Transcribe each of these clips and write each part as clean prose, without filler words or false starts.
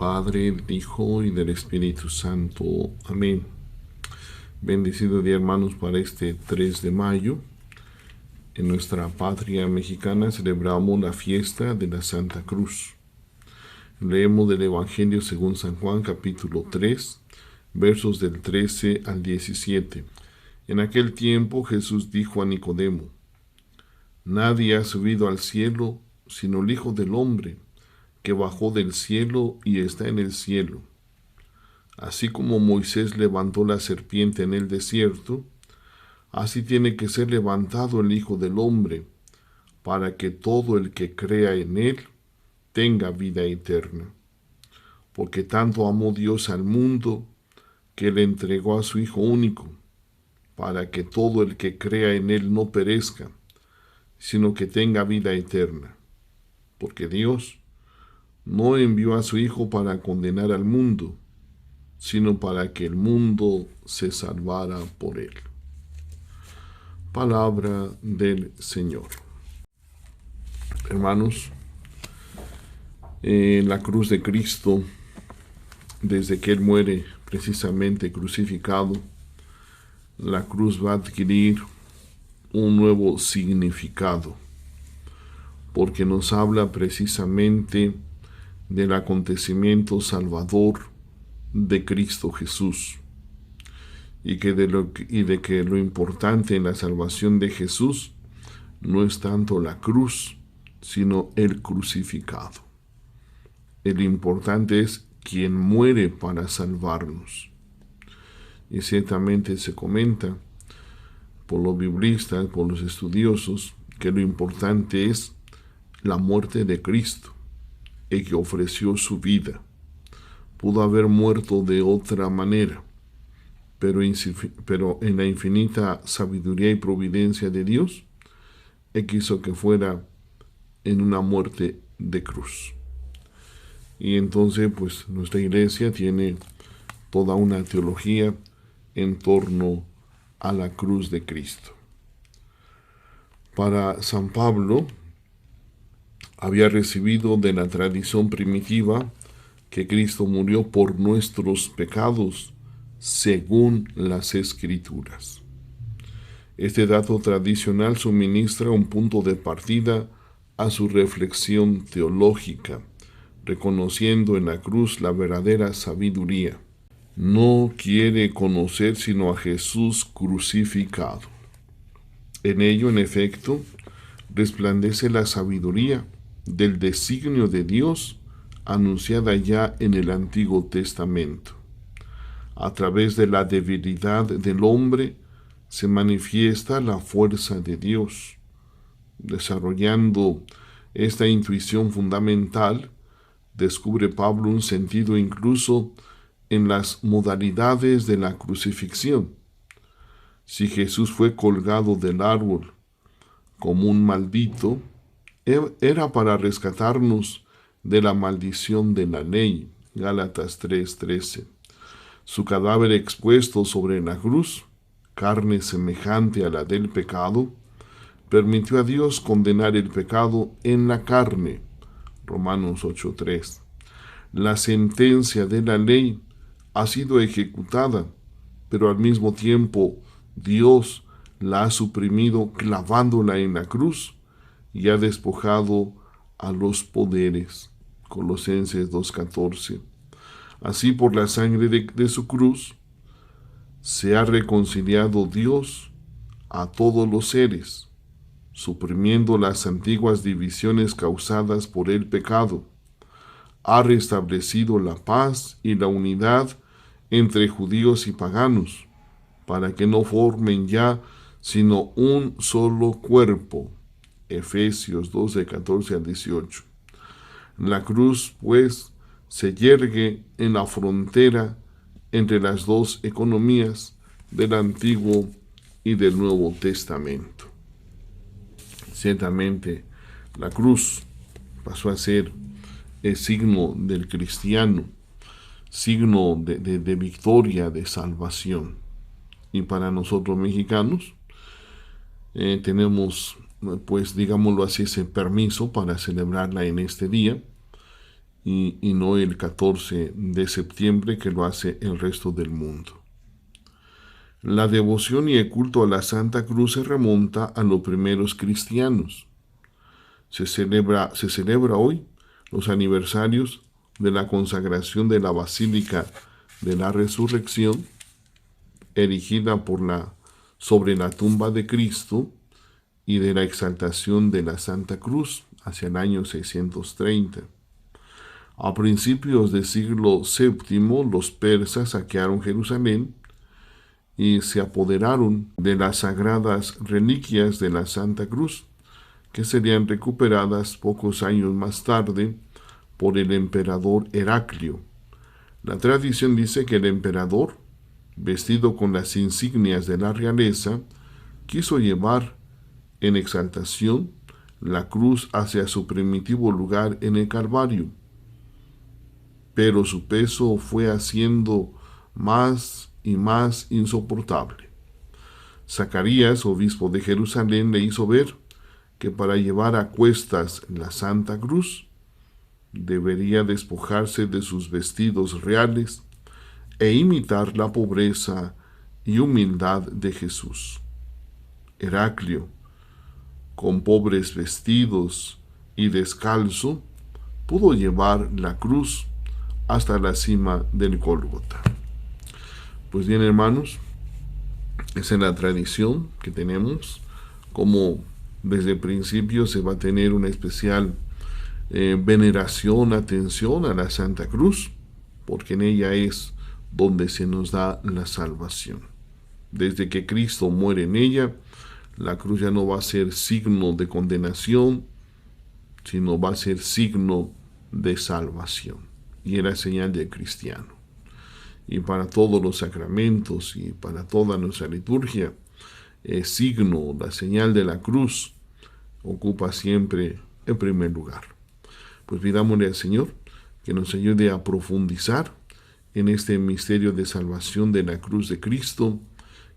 Padre, del Hijo y del Espíritu Santo. Amén. Bendecido día, hermanos, para este 3 de mayo. En nuestra patria mexicana celebramos la fiesta de la Santa Cruz. Leemos del Evangelio según San Juan, capítulo 3, versos del 13 al 17. En aquel tiempo Jesús dijo a Nicodemo: Nadie ha subido al cielo sino el Hijo del Hombre, que bajó del cielo y está en el cielo. Así como Moisés levantó la serpiente en el desierto, así tiene que ser levantado el Hijo del Hombre, para que todo el que crea en él tenga vida eterna. Porque tanto amó Dios al mundo, que le entregó a su Hijo único, para que todo el que crea en él no perezca, sino que tenga vida eterna. Porque Dios no envió a su Hijo para condenar al mundo, sino para que el mundo se salvara por él. Palabra del Señor. Hermanos, la cruz de Cristo, desde que Él muere precisamente crucificado, la cruz va a adquirir un nuevo significado, porque nos habla precisamente del acontecimiento salvador de Cristo Jesús, y de que lo importante en la salvación de Jesús no es tanto la cruz, sino el crucificado. El importante es quien muere para salvarnos. Y ciertamente se comenta por los biblistas, por los estudiosos, que lo importante es la muerte de Cristo, el que ofreció su vida. Pudo haber muerto de otra manera, pero en la infinita sabiduría y providencia de Dios, Él quiso que fuera en una muerte de cruz. Y entonces, pues, nuestra iglesia tiene toda una teología en torno a la cruz de Cristo. Para San Pablo, había recibido de la tradición primitiva que Cristo murió por nuestros pecados, según las Escrituras. Este dato tradicional suministra un punto de partida a su reflexión teológica, reconociendo en la cruz la verdadera sabiduría. No quiere conocer sino a Jesús crucificado. En ello, en efecto, resplandece la sabiduría del designio de Dios anunciada ya en el Antiguo Testamento. A través de la debilidad del hombre se manifiesta la fuerza de Dios. Desarrollando esta intuición fundamental, descubre Pablo un sentido incluso en las modalidades de la crucifixión. Si Jesús fue colgado del árbol como un maldito, era para rescatarnos de la maldición de la ley. Gálatas 3:13. Su cadáver expuesto sobre la cruz, carne semejante a la del pecado, permitió a Dios condenar el pecado en la carne. Romanos 8:3. La sentencia de la ley ha sido ejecutada, pero al mismo tiempo Dios la ha suprimido clavándola en la cruz y ha despojado a los poderes. Colosenses 2:14. Así, por la sangre de su cruz, se ha reconciliado Dios a todos los seres, suprimiendo las antiguas divisiones causadas por el pecado. Ha restablecido la paz y la unidad entre judíos y paganos, para que no formen ya sino un solo cuerpo. Efesios 12:14-18. La cruz, pues, se yergue en la frontera entre las dos economías del Antiguo y del Nuevo Testamento. Ciertamente, la cruz pasó a ser el signo del cristiano, signo de victoria, de salvación. Y para nosotros mexicanos, tenemos, pues, digámoslo así, ese permiso para celebrarla en este día, y no el 14 de septiembre que lo hace el resto del mundo. La devoción y el culto a la Santa Cruz se remonta a los primeros cristianos. Se celebra hoy los aniversarios de la consagración de la Basílica de la Resurrección, erigida sobre la tumba de Cristo, y de la exaltación de la Santa Cruz hacia el año 630. A principios del siglo VII, los persas saquearon Jerusalén y se apoderaron de las sagradas reliquias de la Santa Cruz, que serían recuperadas pocos años más tarde por el emperador Heraclio. La tradición dice que el emperador, vestido con las insignias de la realeza, quiso llevar en exaltación la cruz hacia su primitivo lugar en el Calvario, pero su peso fue haciendo más y más insoportable. Zacarías, obispo de Jerusalén, le hizo ver que para llevar a cuestas la Santa Cruz debería despojarse de sus vestidos reales e imitar la pobreza y humildad de Jesús. Heraclio, con pobres vestidos y descalzo, pudo llevar la cruz hasta la cima del Gólgota. Pues bien, hermanos, esa es la tradición que tenemos, como desde el principio se va a tener una especial veneración, atención a la Santa Cruz, porque en ella es donde se nos da la salvación. Desde que Cristo muere en ella, la cruz ya no va a ser signo de condenación, sino va a ser signo de salvación. Y era señal del cristiano. Y para todos los sacramentos y para toda nuestra liturgia, el signo, la señal de la cruz, ocupa siempre el primer lugar. Pues pidámosle al Señor que nos ayude a profundizar en este misterio de salvación de la cruz de Cristo,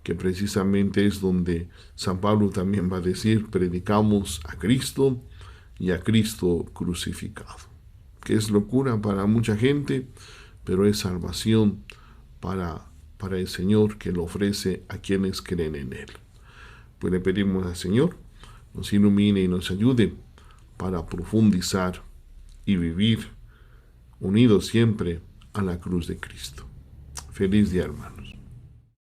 que precisamente es donde San Pablo también va a decir: predicamos a Cristo y a Cristo crucificado, que es locura para mucha gente, pero es salvación para el Señor, que lo ofrece a quienes creen en Él. Pues le pedimos al Señor nos ilumine y nos ayude para profundizar y vivir unidos siempre a la cruz de Cristo. Feliz día, hermanos.